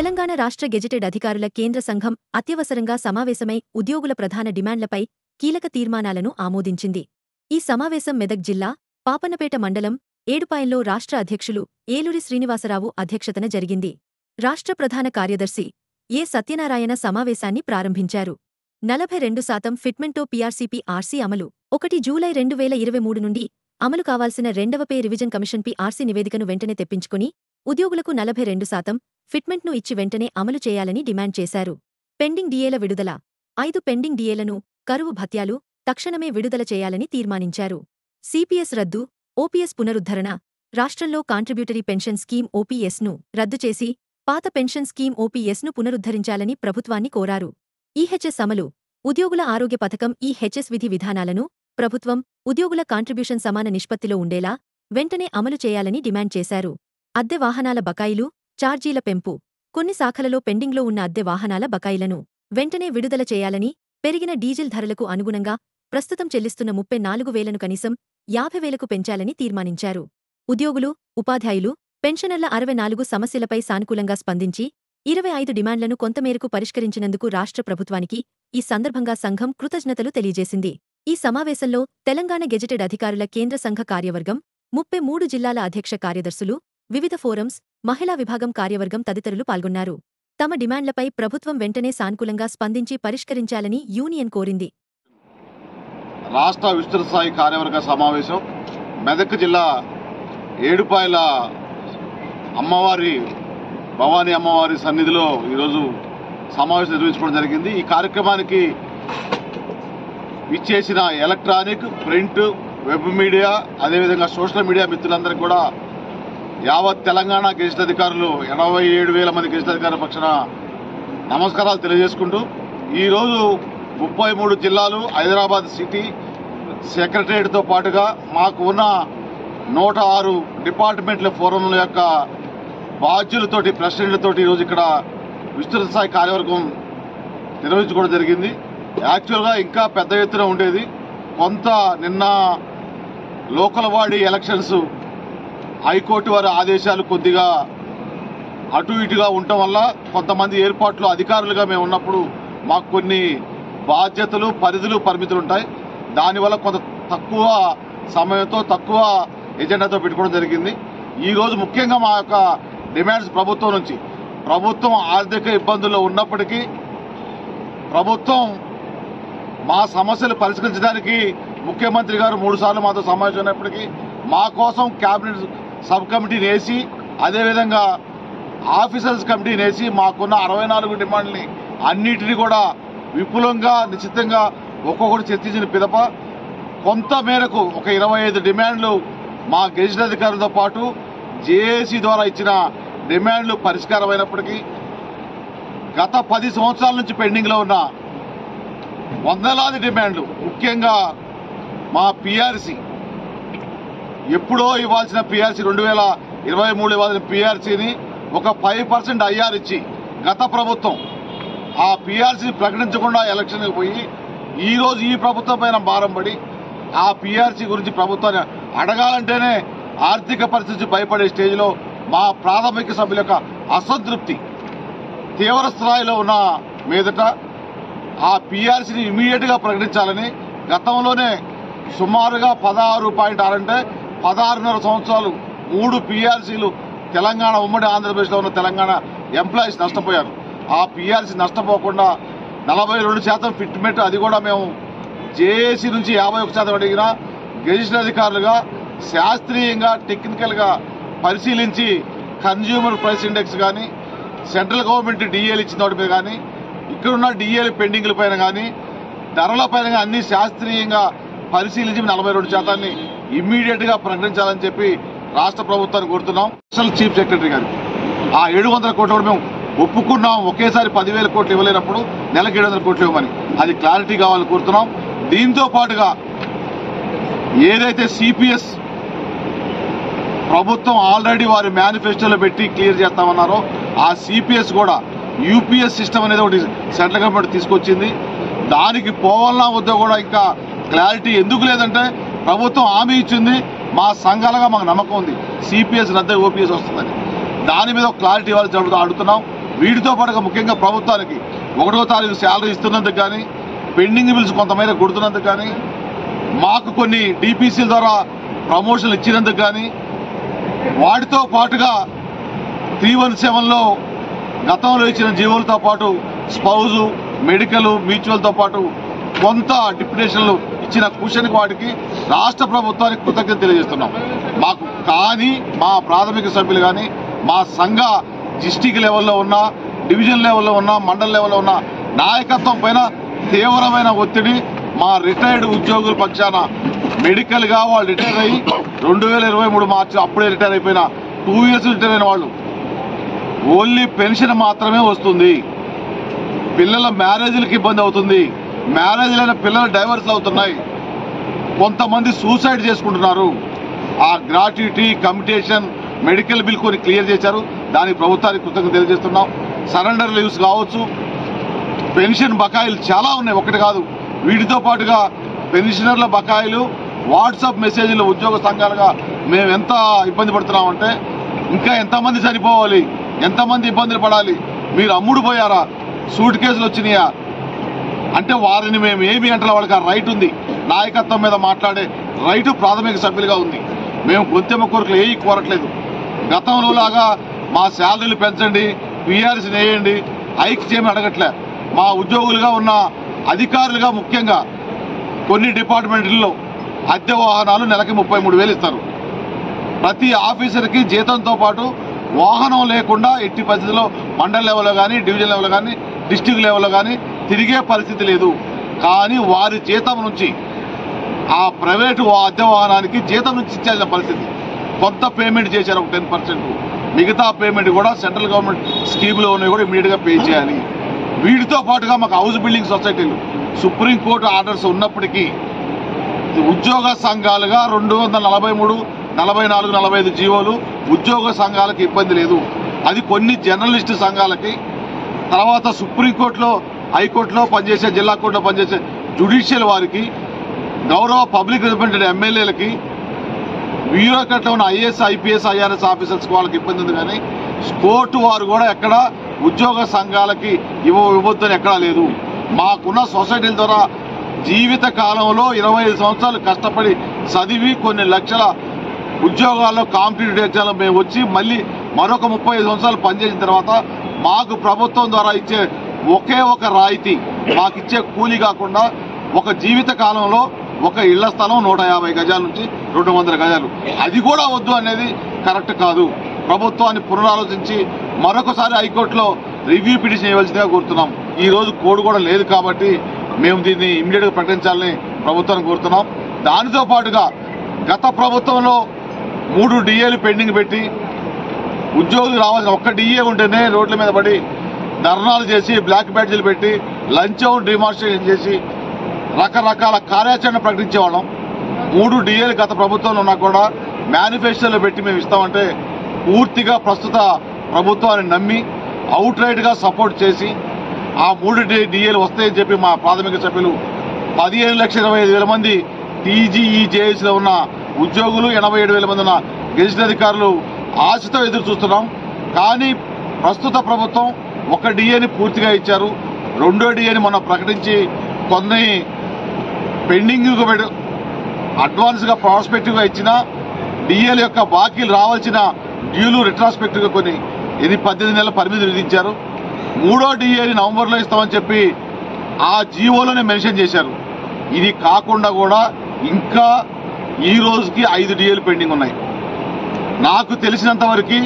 తెలంగాణ రాష్ట్ర గెజిటెడ్ అధికారుల కేంద్ర సంఘం అత్యవసరంగా సమావేశమై ఉద్యోగుల ప్రధాన డిమాండ్లపై కీలక తీర్మానాలను ఆమోదించింది. ఈ సమావేశం మెదక్ జిల్లా పాపన్నపేట మండలం ఏడుపాయల్లో రాష్ట్ర అధ్యక్షులు ఏలూరి శ్రీనివాసరావు అధ్యక్షతన జరిగింది. రాష్ట్ర ప్రధాన కార్యదర్శి ఏ సత్యనారాయణ సమావేశాన్ని ప్రారంభించారు. 42% ఫిట్మెంటో పీఆర్సీపీ ఆర్సీ అమలు 1 జూలై 2023 నుండి అమలు కావాల్సిన రెండవ పే రివిజన్ కమిషన్ పీఆర్సీ నివేదికను వెంటనే తెప్పించుకుని ఉద్యోగులకు 42% ఫిట్మెంట్ను ఇచ్చి వెంటనే అమలు చేయాలని డిమాండ్ చేశారు. పెండింగ్ డిఏల విడుదల 5 పెండింగ్ డిఏలను, కరువు భత్యాలు తక్షణమే విడుదల చేయాలని తీర్మానించారు. సిపిఎస్ రద్దు, ఓపీఎస్ పునరుద్ధరణ, రాష్ట్రంలో కాంట్రిబ్యూటరీ పెన్షన్ స్కీమ్ ఓపీఎస్ను రద్దు చేసి పాత పెన్షన్ స్కీమ్ ఓపీఎస్ను పునరుద్ధరించాలని ప్రభుత్వాన్ని కోరారు. ఈహెచ్ఎస్ అమలు, ఉద్యోగుల ఆరోగ్య పథకం ఈహెచ్ఎస్ విధి విధానాలను ప్రభుత్వం, ఉద్యోగుల కాంట్రిబ్యూషన్ సమాన నిష్పత్తిలో ఉండేలా వెంటనే అమలు చేయాలని డిమాండ్ చేశారు. అద్దె వాహనాల బకాయిలు, ఛార్జీల పెంపు, కొన్ని శాఖలలో పెండింగ్లో ఉన్న అద్దె వాహనాల బకాయిలను వెంటనే విడుదల చేయాలని, పెరిగిన డీజిల్ ధరలకు అనుగుణంగా ప్రస్తుతం చెల్లిస్తున్న 34,000ను కనీసం 50,000కు పెంచాలని తీర్మానించారు. ఉద్యోగులు, ఉపాధ్యాయులు, పెన్షనర్ల 64 సమస్యలపై సానుకూలంగా స్పందించి 25 డిమాండ్లను కొంతమేరకు పరిష్కరించినందుకు రాష్ట్ర ప్రభుత్వానికి ఈ సందర్భంగా సంఘం కృతజ్ఞతలు తెలియజేసింది. ఈ సమావేశంలో తెలంగాణ గెజిటెడ్ అధికారుల కేంద్ర సంఘ కార్యవర్గం, 33 జిల్లాల అధ్యక్ష కార్యదర్శులు, వివిధ ఫోరమ్స్, మహిళా విభాగం కార్యవర్గం తదితరులు పాల్గొన్నారు. తమ డిమాండ్లపై ప్రభుత్వం వెంటనే సానుకూలంగా స్పందించి పరిష్కరించాలని యూనియన్ కోరింది. రాష్ట్ర విస్తృత స్థాయి కార్యవర్గ సమావేశం మెదక్ జిల్లా ఏడుపాయల భవానీ అమ్మవారి సన్నిధిలో ఈరోజు సమావేశం నిర్వహించుకోవడం జరిగింది. ఈ కార్యక్రమానికి ఇచ్చేసిన ఎలక్ట్రానిక్, ప్రింట్, వెబ్ మీడియా, అదేవిధంగా సోషల్ మీడియా మిత్రులందరికీ కూడా యావత్ తెలంగాణ గెజిట్ అధికారులు 87,000 మంది గెజిట్ అధికారుల పక్షాన నమస్కారాలు తెలియజేసుకుంటూ, ఈరోజు 33 జిల్లాలు, హైదరాబాద్ సిటీ సెక్రటరియట్తో పాటుగా మాకు ఉన్న 106 డిపార్ట్మెంట్ల ఫోరంల యొక్క బాధ్యులతోటి, ప్రెసిడెంట్లతోటి ఈరోజు ఇక్కడ విస్తృత స్థాయి కార్యవర్గం నిర్వహించుకోవడం జరిగింది. యాక్చువల్గా ఇంకా పెద్ద ఎత్తున ఉండేది. కొంత నిన్న లోకల్ బాడీ ఎలక్షన్స్ హైకోర్టు వారి ఆదేశాలు కొద్దిగా అటు ఇటుగా ఉండటం వల్ల కొంతమంది ఏర్పాట్లు అధికారులుగా మేము ఉన్నప్పుడు మాకు కొన్ని బాధ్యతలు, పరిధులు, పరిమితులు ఉంటాయి. దానివల్ల కొంత తక్కువ సమయంతో, తక్కువ ఎజెండాతో పెట్టుకోవడం జరిగింది. ఈరోజు ముఖ్యంగా మా యొక్క డిమాండ్స్ ప్రభుత్వం నుంచి, ప్రభుత్వం ఆర్థిక ఇబ్బందుల్లో ఉన్నప్పటికీ ప్రభుత్వం మా సమస్యలు పరిష్కరించడానికి ముఖ్యమంత్రి గారు 3 సార్లు మాతో సమావేశం అయినప్పటికీ మా కోసం క్యాబినెట్ సబ్ కమిటీని వేసి, అదేవిధంగా ఆఫీసర్స్ కమిటీని వేసి మాకున్న 64 డిమాండ్ని అన్నిటినీ కూడా విపులంగా, నిశ్చితంగా ఒక్కొక్కటి చర్చించిన పిదప కొంత మేరకు ఒక 25 డిమాండ్లు మా గెజిట్ అధికారులతో పాటు జేఏసీ ద్వారా ఇచ్చిన డిమాండ్లు పరిష్కారమైనప్పటికీ గత 10 సంవత్సరాల నుంచి పెండింగ్లో ఉన్న వందలాది డిమాండ్లు, ముఖ్యంగా మా పీఆర్సీ, ఎప్పుడో ఇవ్వాల్సిన పీఆర్సీ 2023 ఇవ్వాల్సిన పీఆర్సీని ఒక 5% ఐఆర్ ఇచ్చి గత ప్రభుత్వం ఆ పీఆర్సీ ప్రకటించకుండా ఎలక్షన్కి పోయి ఈరోజు ఈ ప్రభుత్వం పైన భారం పడి ఆ పీఆర్సీ గురించి ప్రభుత్వాన్ని అడగాలంటేనే ఆర్థిక పరిస్థితి భయపడే స్టేజ్లో మా ప్రాథమిక సభ్యుల యొక్క అసంతృప్తి తీవ్ర స్థాయిలో ఉన్న మీదట ఆ పీఆర్సీని ఇమీడియట్గా ప్రకటించాలని గతంలోనే సుమారుగా 16.6 అంటే 16.5 సంవత్సరాలు 3 పీఆర్సీలు తెలంగాణ, ఉమ్మడి ఆంధ్రప్రదేశ్లో ఉన్న తెలంగాణ ఎంప్లాయీస్ నష్టపోయారు. ఆ పీఆర్సీ నష్టపోకుండా 42% ఫిట్మెంట్, అది కూడా మేము జేఏసీ నుంచి 51% అడిగిన గెజిట్ అధికారులుగా శాస్త్రీయంగా, టెక్నికల్గా పరిశీలించి కన్జ్యూమర్ ప్రైస్ ఇండెక్స్ కానీ, సెంట్రల్ గవర్నమెంట్ డిఏలు ఇచ్చిన వాటి మీద కానీ, ఇక్కడున్న డిఏలు పెండింగ్ల పైన కానీ, ధరల పైన అన్ని శాస్త్రీయంగా పరిశీలించి 42% ఇమ్మీడియట్గా ప్రకటించాలని చెప్పి రాష్ట్ర ప్రభుత్వాన్ని కోరుతున్నాం. అసలు చీఫ్ సెక్రటరీ గారు ఆ 700 కోట్లు కూడా మేము ఒప్పుకున్నాం. ఒకేసారి 10,000 కోట్లు ఇవ్వలేనప్పుడు నెలకు 700 కోట్లు ఇవ్వమని, అది క్లారిటీ కావాలని కోరుతున్నాం. దీంతో పాటుగా ఏదైతే సిపిఎస్ ప్రభుత్వం ఆల్రెడీ వారి మేనిఫెస్టోలో పెట్టి క్లియర్ చేస్తామన్నారో ఆ సిపిఎస్ కూడా యూపీఎస్ సిస్టమ్ అనేది ఒకటి సెంట్రల్ గవర్నమెంట్ తీసుకొచ్చింది. దానికి పోవాలన్నా వద్దో కూడా ఇంకా క్లారిటీ ఎందుకు లేదంటే ప్రభుత్వం హామీ ఇచ్చింది, మా సంఘాలుగా మాకు నమ్మకం ఉంది సిపిఎస్ రద్దు ఓపీఎస్ వస్తుందని. దాని మీద క్లారిటీ ఇవ్వాలని అడుగుతున్నాం. వీటితో పాటుగా ముఖ్యంగా ప్రభుత్వానికి 1వ తారీఖు శాలరీ ఇస్తున్నందుకు కానీ, పెండింగ్ బిల్స్ కొంతమేర కొడుతున్నందుకు కానీ, మాకు కొన్ని డిపిసిల ద్వారా ప్రమోషన్లు ఇచ్చినందుకు కానీ, వాటితో పాటుగా 317లో గతంలో ఇచ్చిన జీవోలతో పాటు స్పౌజు, మెడికల్, మ్యూచువల్తో పాటు కొంత డిప్యుటేషన్లు ఇచ్చిన క్వశ్చన్కి వాటికి రాష్ట్ర ప్రభుత్వానికి కృతజ్ఞత తెలియజేస్తున్నాం. మాకు కానీ మా ప్రాథమిక సభ్యులు కానీ, మా సంఘ డిస్టిక్ లెవెల్లో ఉన్న, డివిజన్ లెవెల్లో ఉన్న, మండల లెవెల్లో ఉన్న నాయకత్వం పైన తీవ్రమైన ఒత్తిడి మా రిటైర్డ్ ఉద్యోగుల పక్షాన మెడికల్గా వాళ్ళు రిటైర్ అయ్యి 2023 మార్చి అప్పుడే రిటైర్ అయిపోయిన 2 years రిటైర్ అయిన వాళ్ళు ఓన్లీ పెన్షన్ మాత్రమే వస్తుంది. పిల్లల మ్యారేజ్లకు ఇబ్బంది అవుతుంది. మ్యారేజ్లైన పిల్లలు డైవర్స్ అవుతున్నాయి. కొంతమంది సూసైడ్ చేసుకుంటున్నారు. ఆ గ్రాట్యుటీ, కమ్యుటేషన్, మెడికల్ బిల్ కొన్ని క్లియర్ చేశారు. దానికి ప్రభుత్వానికి కృతజ్ఞత తెలియజేస్తున్నాం. సరెండర్ లీవ్స్ కావచ్చు, పెన్షన్ బకాయిలు చాలా ఉన్నాయి, ఒకటి కాదు. వీటితో పాటుగా పెన్షనర్ల బకాయిలు వాట్సాప్ మెసేజ్లు ఉద్యోగ సంఘాలుగా మేము ఎంత ఇబ్బంది పడుతున్నామంటే, ఇంకా ఎంతమంది చనిపోవాలి, ఎంతమంది ఇబ్బందులు పడాలి, మీరు అమ్ముడు పోయారా, సూట్ కేసులు వచ్చినాయా అంటే వారిని మేము ఏమి అంటే వాళ్ళకి ఆ రైట్ ఉంది. నాయకత్వం మీద మాట్లాడే రైటు ప్రాథమిక సభ్యులుగా ఉంది. మేము గొంతెమ్మ కోరికలు ఏవి కోరట్లేదు. గతంలో లాగా మా శాలరీలు పెంచండి, పిఆర్సీ వేయండి, హైక్ చేయమని అడగట్లే. మా ఉద్యోగులుగా ఉన్న అధికారులుగా ముఖ్యంగా కొన్ని డిపార్ట్మెంట్లలో అద్దె వాహనాలు నెలకి 33,000 ఇస్తారు. ప్రతి ఆఫీసర్కి జీతంతో పాటు వాహనం లేకుండా ఎట్టి పరిస్థితుల్లో మండల లెవెల్లో కానీ, డివిజన్ లెవెల్లో కానీ, డిస్టిక్ లెవెల్లో కానీ తిరిగే పరిస్థితి లేదు. కానీ వారి జీతం నుంచి ఆ ప్రైవేటు అద్దె వాహనానికి జీతం నుంచి ఇచ్చేసిన పరిస్థితి. కొంత పేమెంట్ చేశారు, ఒక 10%. మిగతా పేమెంట్ కూడా సెంట్రల్ గవర్నమెంట్ స్కీమ్లో ఉన్నవి కూడా ఇమీడియట్గా పే చేయాలి. వీటితో పాటుగా మాకు హౌస్ బిల్డింగ్ సొసైటీలు సుప్రీంకోర్టు ఆర్డర్స్ ఉన్నప్పటికీ ఉద్యోగ సంఘాలుగా 243, 44, 45 జీవోలు ఉద్యోగ సంఘాలకు ఇబ్బంది లేదు. అది కొన్ని జర్నలిస్టు సంఘాలకి, తర్వాత సుప్రీంకోర్టులో, హైకోర్టులో పనిచేసే, జిల్లా కోర్టులో పనిచేసే జ్యుడిషియల్ వారికి, గౌరవ పబ్లిక్ రిప్రజెంటేటివ్ ఎమ్మెల్యేలకి, బ్యూరోక్రాట్లో ఉన్న ఐఏఎస్, ఐపీఎస్, ఐఆర్ఎస్ ఆఫీసర్స్కి వాళ్ళకి ఇబ్బంది ఉంది. కానీ కోర్టు వారు కూడా ఎక్కడ ఉద్యోగ సంఘాలకి ఇవ్వద్దని ఎక్కడా లేదు. మాకున్న సొసైటీల ద్వారా జీవిత కాలంలో 25 సంవత్సరాలు కష్టపడి చదివి కొన్ని లక్షల ఉద్యోగాల్లో కాంపిటేటివ్ ఎగ్జామ్లో మేము వచ్చి మళ్ళీ మరొక 35 సంవత్సరాలు పనిచేసిన తర్వాత మాకు ప్రభుత్వం ద్వారా ఇచ్చే ఒకే ఒక రాయితీ, మాకు ఇచ్చే కూలీ కాకుండా ఒక జీవిత కాలంలో ఒక ఇళ్ల స్థలం 150 గజాల నుంచి 200 గజాలు, అది కూడా వద్దు అనేది కరెక్ట్ కాదు. ప్రభుత్వాన్ని పునరాలోచించి మరొకసారి హైకోర్టులో రివ్యూ పిటిషన్ ఇవ్వాల్సిందిగా కోరుతున్నాం. ఈ రోజు కోడ్ కూడా లేదు కాబట్టి మేము దీన్ని ఇమ్మీడియట్గా ప్రకటించాలని ప్రభుత్వాన్ని కోరుతున్నాం. దానితో పాటుగా గత ప్రభుత్వంలో 3 డిఏలు పెండింగ్ పెట్టి ఉద్యోగులు రావాల్సిన ఒక్క డిఏ ఉంటేనే రోడ్ల మీద పడి ధర్నాలు చేసి, బ్లాక్ బ్యాడ్జీలు పెట్టి, లంచం డిమాన్స్ట్రేషన్ చేసి రకరకాల కార్యాచరణ ప్రకటించేవాళ్ళం. 3 డిఏలు గత ప్రభుత్వంలో ఉన్నా కూడా మేనిఫెస్టోలో పెట్టి మేము ఇస్తామంటే పూర్తిగా ప్రస్తుత ప్రభుత్వాన్ని నమ్మి అవుట్ రైట్గా సపోర్ట్ చేసి ఆ 3 డిఏలు వస్తాయని చెప్పి మా ప్రాథమిక సభ్యులు 15,25,000 మంది టీజీఈజేఎస్లో ఉన్న ఉద్యోగులు, 87,000 మంది ఉన్న గెజిట్ అధికారులు ఆశతో ఎదురు చూస్తున్నాం. కానీ ప్రస్తుత ప్రభుత్వం 1 డిఏని పూర్తిగా ఇచ్చారు. 2వ డిఏని మొన్న ప్రకటించి కొన్ని పెండింగ్ అడ్వాన్స్గా ప్రాస్పెక్టివ్గా ఇచ్చిన డిఏల యొక్క బాకీలు రావాల్సిన డ్యూలు రిట్రాస్పెక్టివ్గా కొన్ని 18 నెలల పరిమితి విధించారు. 3వ డిఏని నవంబర్లో ఇస్తామని చెప్పి ఆ జీవోలోనే మెన్షన్ చేశారు. ఇది కాకుండా కూడా ఇంకా ఈ రోజుకి 5 డిఏలు పెండింగ్ ఉన్నాయి. నాకు తెలిసినంత వరకు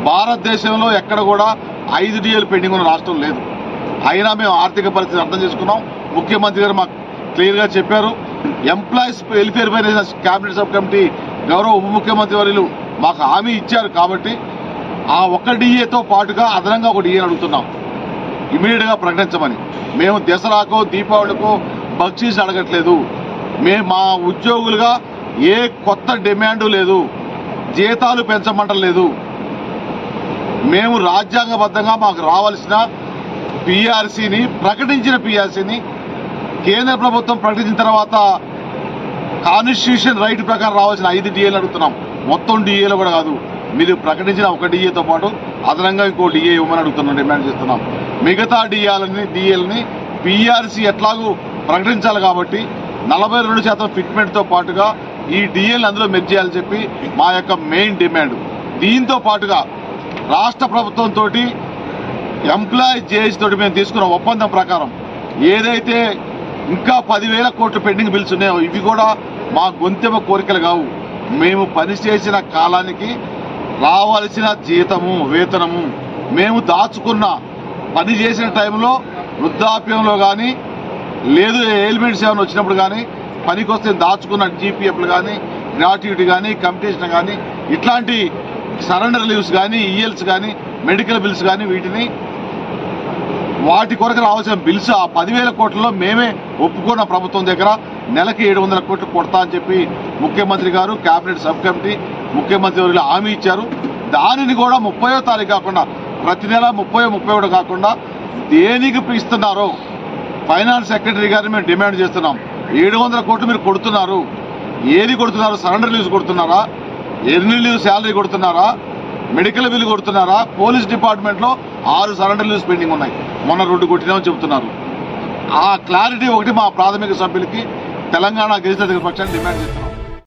భారతదేశంలో ఎక్కడ కూడా 5 డిఏలు పెండింగ్ ఉన్న రాష్ట్రం లేదు. అయినా మేము ఆర్థిక పరిస్థితి అర్థం చేసుకున్నాం. ముఖ్యమంత్రి గారు మాకు క్లియర్గా చెప్పారు. ఎంప్లాయీస్ వెల్ఫేర్ పైన క్యాబినెట్ సబ్ కమిటీ గౌరవ ఉప ముఖ్యమంత్రి వర్యులు మాకు హామీ ఇచ్చారు. కాబట్టి ఆ 1 డిఏతో పాటుగా అదనంగా 1 డిఏని అడుగుతున్నాం ఇమీడియట్గా ప్రకటించమని. మేము దసరాకో, దీపావళికో బక్షీస్ అడగట్లేదు. మేము మా ఉద్యోగులుగా ఏ కొత్త డిమాండు లేదు, జీతాలు పెంచమంటలేదు. మేము రాజ్యాంగబద్ధంగా మాకు రావాల్సిన పిఆర్సీని, ప్రకటించిన పిఆర్సీని కేంద్ర ప్రభుత్వం ప్రకటించిన తర్వాత కాన్స్టిట్యూషన్ రైట్ ప్రకారం రావాల్సిన 5 డిఏలు అడుగుతున్నాం. మొత్తం డిఏలు కూడా కాదు. మీరు ప్రకటించిన ఒక డిఏతో పాటు అదనంగా ఇంకో డిఏ ఇవ్వమని అడుగుతున్నాం, డిమాండ్ చేస్తున్నాం. మిగతా డిఏలని పిఆర్సీ ఎట్లాగూ ప్రకటించాలి కాబట్టి 42% ఫిట్మెంట్తో పాటుగా ఈ డిఏలు అందులో మెర్జ్ చేయాలని చెప్పి మా యొక్క మెయిన్ డిమాండ్. దీంతో పాటుగా రాష్ట్ర ప్రభుత్వంతో ఎంప్లాయీ జేఏసీ తోటి మేము తీసుకున్న ఒప్పందం ప్రకారం ఏదైతే ఇంకా 10,000 కోట్లు పెండింగ్ బిల్స్ ఉన్నాయో ఇవి కూడా మా గొంతెమ కోరికలు కావు. మేము పనిచేసిన కాలానికి రావాల్సిన జీతము వేతనము మేము దాచుకున్న పని చేసిన టైంలో వృద్ధాప్యంలో కానీ లేదు ఎలిమెంట్స్ ఏమైనా వచ్చినప్పుడు కానీ పనికి వస్తే దాచుకున్న జీపీఎఫ్లు కానీ గ్రాట్యుటీ కానీ కంపిటీషన్ కానీ ఇట్లాంటి సరెండర్ లీవ్స్ కానీ ఈఎల్స్ కానీ మెడికల్ బిల్స్ కానీ వాటి కొరకు రావాల్సిన బిల్స్ ఆ 10,000 కోట్లలో మేమే ఒప్పుకున్న ప్రభుత్వం దగ్గర నెలకి 700 కోట్లు కొడతా అని చెప్పి ముఖ్యమంత్రి గారు కేబినెట్ సబ్ కమిటీ ముఖ్యమంత్రి వర్యులు హామీ ఇచ్చారు. దానిని కూడా 30వ తారీఖు కాకుండా ప్రతి నెల 31 కాకుండా దేనికి ఇస్తున్నారో ఫైనాన్స్ సెక్రటరీ గారిని మేము డిమాండ్ చేస్తున్నాం. 700 కోట్లు మీరు కొడుతున్నారు, ఏది కొడుతున్నారు? సరెండర్ లీవ్స్ కొడుతున్నారా, ఎర్నింగ్ లీవ్ శాలరీ కొడుతున్నారా, మెడికల్ బిల్ కొడుతున్నారా? పోలీస్ డిపార్ట్మెంట్లో 6 సరెండర్ లీవ్స్ పెండింగ్ ఉన్నాయి, మొన్న 2 కొట్టినామని చెబుతున్నారు. ఆ క్లారిటీ ఒకటి మా ప్రాథమిక సభ్యులకి తెలంగాణ గెజిటెడ్ పక్షాన్ని డిమాండ్ చేస్తున్నారు.